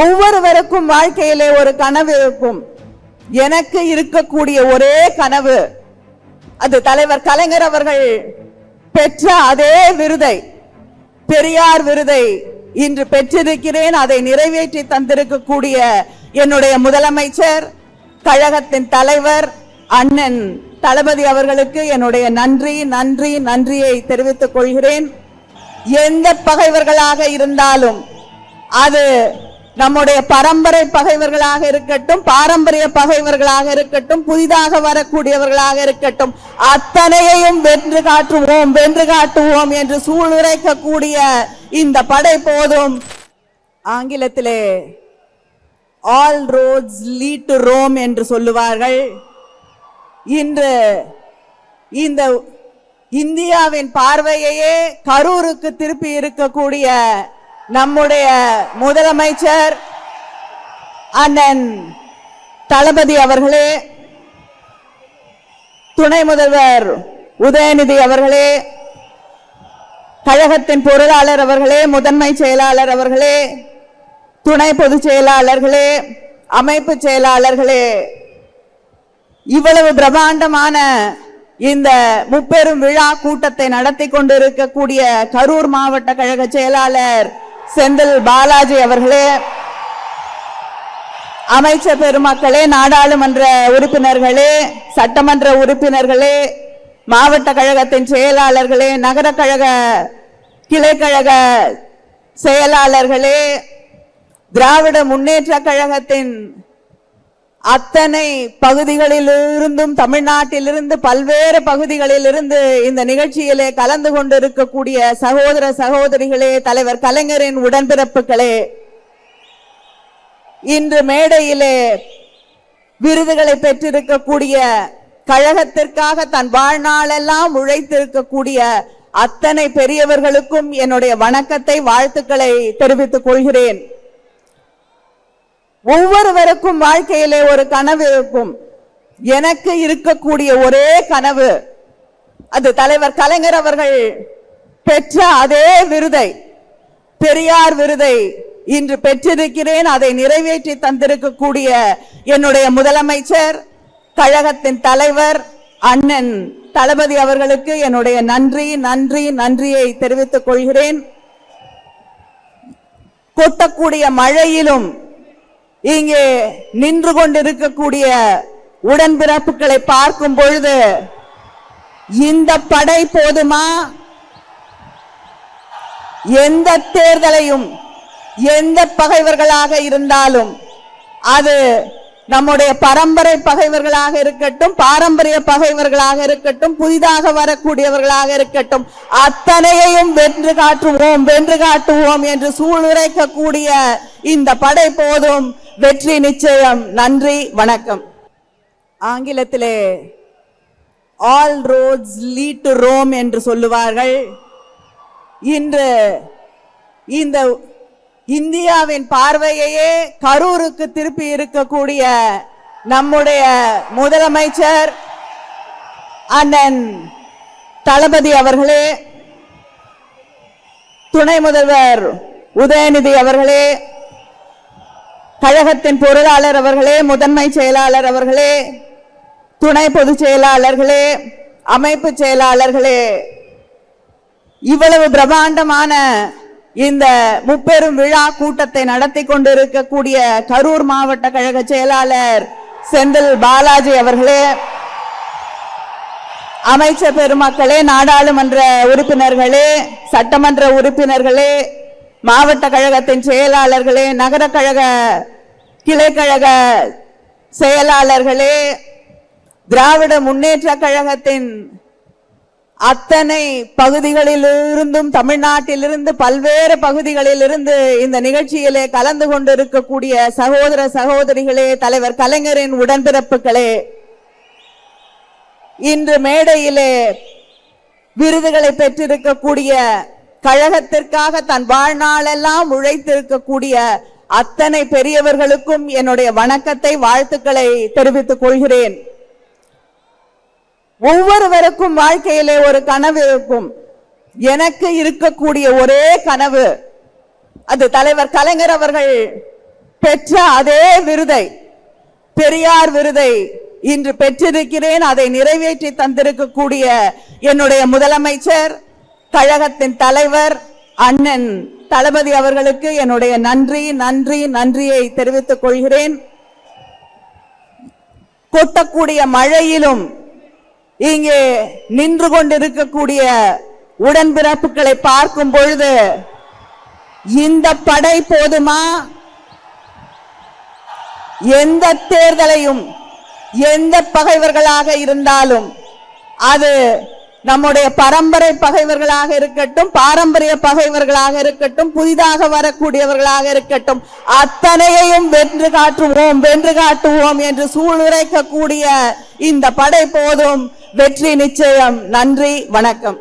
ஒவ்வொருவருக்கும் வாழ்க்கையிலே ஒரு கனவு இருக்கும். எனக்கு இருக்கக்கூடிய ஒரே கனவு, அது தலைவர் கலைஞர் அவர்கள் பெற்ற அதே விருதை, பெரியார் விருதை இன்று பெற்றிருக்கிறேன். அதை நிறைவேற்றி தந்திருக்கக்கூடிய என்னுடைய முதலமைச்சர், கழகத்தின் தலைவர் அண்ணன் தளபதி அவர்களுக்கு என்னுடைய நன்றியை தெரிவித்துக் கொள்கிறேன். எந்த பகைவர்களாக இருந்தாலும், அது நம்முடைய பரம்பரை பகைவர்களாக இருக்கட்டும், பாரம்பரிய பகைவர்களாக இருக்கட்டும், புதிதாக வரக்கூடியவர்களாக இருக்கட்டும், அத்தனையையும் வென்று காட்டுவோம் என்று சூளுரைக்கக்கூடிய இந்த படை போதும். ஆங்கிலத்திலே all roads lead to Rome என்று சொல்லுவார்கள். இன்று இந்த இந்தியாவின் பார்வையையே கரூருக்கு திருப்பி இருக்கக்கூடிய நம்முடைய முதலமைச்சர் அண்ணன் தளபதி அவர்களே, துணை முதல்வர் உதயநிதி அவர்களே, கழகத்தின் பொருளாளர் அவர்களே, முதன்மை செயலாளர் அவர்களே, துணை பொதுச் செயலாளர்களே, அமைப்பு செயலாளர்களே, இவ்வளவு பிரம்மாண்டமான இந்த முப்பெரும் விழா கூட்டத்தை நடத்தி கொண்டிருக்கக்கூடிய கரூர் மாவட்ட கழக செயலாளர் செந்தில் பாலாஜி அவர்களே, அமைச்சர் பெருமக்களே, நாடாளுமன்ற உறுப்பினர்களே, சட்டமன்ற உறுப்பினர்களே, மாவட்ட கழகத்தின் செயலாளர்களே, நகர கழக கிளைக்கழக செயலாளர்களே, திராவிட முன்னேற்ற கழகத்தின் அத்தனை பகுதிகளிலிருந்தும், தமிழ்நாட்டிலிருந்து பல்வேறு பகுதிகளிலிருந்து இந்த நிகழ்ச்சியிலே கலந்து கொண்டிருக்கக்கூடிய சகோதர சகோதரிகளே, தலைவர் கலைஞரின் உடன்பிறப்புகளே, இன்று மேடையிலே விருதுகளை பெற்றிருக்கக்கூடிய, கழகத்திற்காக தன் வாழ்நாளெல்லாம் உழைத்திருக்கக்கூடிய அத்தனை பெரியவர்களுக்கும் என்னுடைய வணக்கத்தை, வாழ்த்துக்களை தெரிவித்துக் கொள்கிறேன். ஒவ்வொருவருக்கும் வாழ்க்கையிலே ஒரு கனவு இருக்கும். எனக்கு இருக்கக்கூடிய ஒரே கனவு, அது தலைவர் கலைஞர் அவர்கள் பெற்ற அதே விருதை, பெரியார் விருதை இன்று பெற்றிருக்கிறேன். அதை நிறைவேற்றி தந்திருக்கக்கூடிய என்னுடைய முதலமைச்சர், கழகத்தின் தலைவர் அண்ணன் தளபதி அவர்களுக்கு என்னுடைய நன்றியை தெரிவித்துக் கொள்கிறேன். கொட்டக்கூடிய மழையிலும் இங்கே நின்று கொண்டிருக்கக்கூடிய உடன்பிறப்புகளை பார்க்கும் பொழுது, இந்த படை போதுமா? எந்த தேர்தலையும், எந்த பகைவர்களாக இருந்தாலும், அது நம்முடைய பரம்பரை பகைவர்களாக இருக்கட்டும், பாரம்பரிய பகைவர்களாக இருக்கட்டும், புதிதாக வரக்கூடியவர்களாக இருக்கட்டும், அத்தனையையும் வென்று காட்டுவோம் என்று சூளுரைக்கக்கூடிய இந்த படை போதும். வெற்றி நிச்சயம். நன்றி, வணக்கம். ஆங்கிலத்திலே all roads lead to Rome என்று சொல்லுவார்கள். இன்று இந்த இந்தியாவின் பார்வையையே கரூருக்கு திருப்பி இருக்கக்கூடிய நம்முடைய முதலமைச்சர் அண்ணன் தளபதி அவர்களே, துணை முதல்வர் உதயநிதி அவர்களே, கழகத்தின் பொருளாளர் அவர்களே, முதன்மை செயலாளர் அவர்களே, துணை பொதுச் செயலாளர்களே, அமைப்பு செயலாளர்களே, இவ்வளவு பிரம்மாண்டமான இந்த முப்பெரும் விழா கூட்டத்தை நடத்தி கொண்டிருக்கக்கூடிய கரூர் மாவட்ட கழக செயலாளர் செந்தில் பாலாஜி அவர்களே, அமைச்சர் பெருமக்களே, நாடாளுமன்ற உறுப்பினர்களே, சட்டமன்ற உறுப்பினர்களே, மாவட்ட கழகத்தின் செயலாளர்களே, நகர கழக கிளைக்கழக செயலாளர்களே, திராவிட முன்னேற்ற கழகத்தின் அத்தனை பகுதிகளிலிருந்தும், தமிழ்நாட்டிலிருந்து பல்வேறு பகுதிகளிலிருந்து இந்த நிகழ்ச்சியிலே கலந்து கொண்டிருக்கக்கூடிய சகோதர சகோதரிகளே, தலைவர் கலைஞரின் உடன்பிறப்புகளே, இன்று மேடையிலே விருதுகளை பெற்றிருக்கக்கூடிய, கழகத்திற்காக தன் வாழ்நாளெல்லாம் உழைத்திருக்கக்கூடிய அத்தனை பெரியவர்களுக்கும் என்னுடைய வணக்கத்தை, வாழ்த்துக்களை தெரிவித்துக் கொள்கிறேன். ஒவ்வொருவருக்கும் வாழ்க்கையிலே ஒரு கனவு இருக்கும். எனக்கு இருக்கக்கூடிய ஒரே கனவு, அது தலைவர் கலைஞர் அவர்கள் பெற்ற அதே விருதை, பெரியார் விருதை இன்று பெற்றிருக்கிறேன். அதை நிறைவேற்றி தந்திருக்கக்கூடிய என்னுடைய முதலமைச்சர், கழகத்தின் தலைவர் அண்ணன் தளபதி அவர்களுக்கு என்னுடைய நன்றியை தெரிவித்துக் கொள்கிறேன். கொட்டக்கூடிய மழையிலும் இங்கே நின்று கொண்டிருக்கக்கூடிய உடன்பிறப்புகளை பார்க்கும் பொழுது இந்த படை போதுமா? எந்த தேர்தலையும் எந்த பகைவர்களாக இருந்தாலும், அது நம்முடைய பரம்பரை பகைவர்களாக இருக்கட்டும், பாரம்பரிய பகைவர்களாக இருக்கட்டும், புதிதாக வரக்கூடியவர்களாக இருக்கட்டும், அத்தனையையும் வென்று காட்டுவோம் என்று சூளுரைக்கக்கூடிய இந்த படை போதும். வெற்றி நிச்சயம். நன்றி, வணக்கம்.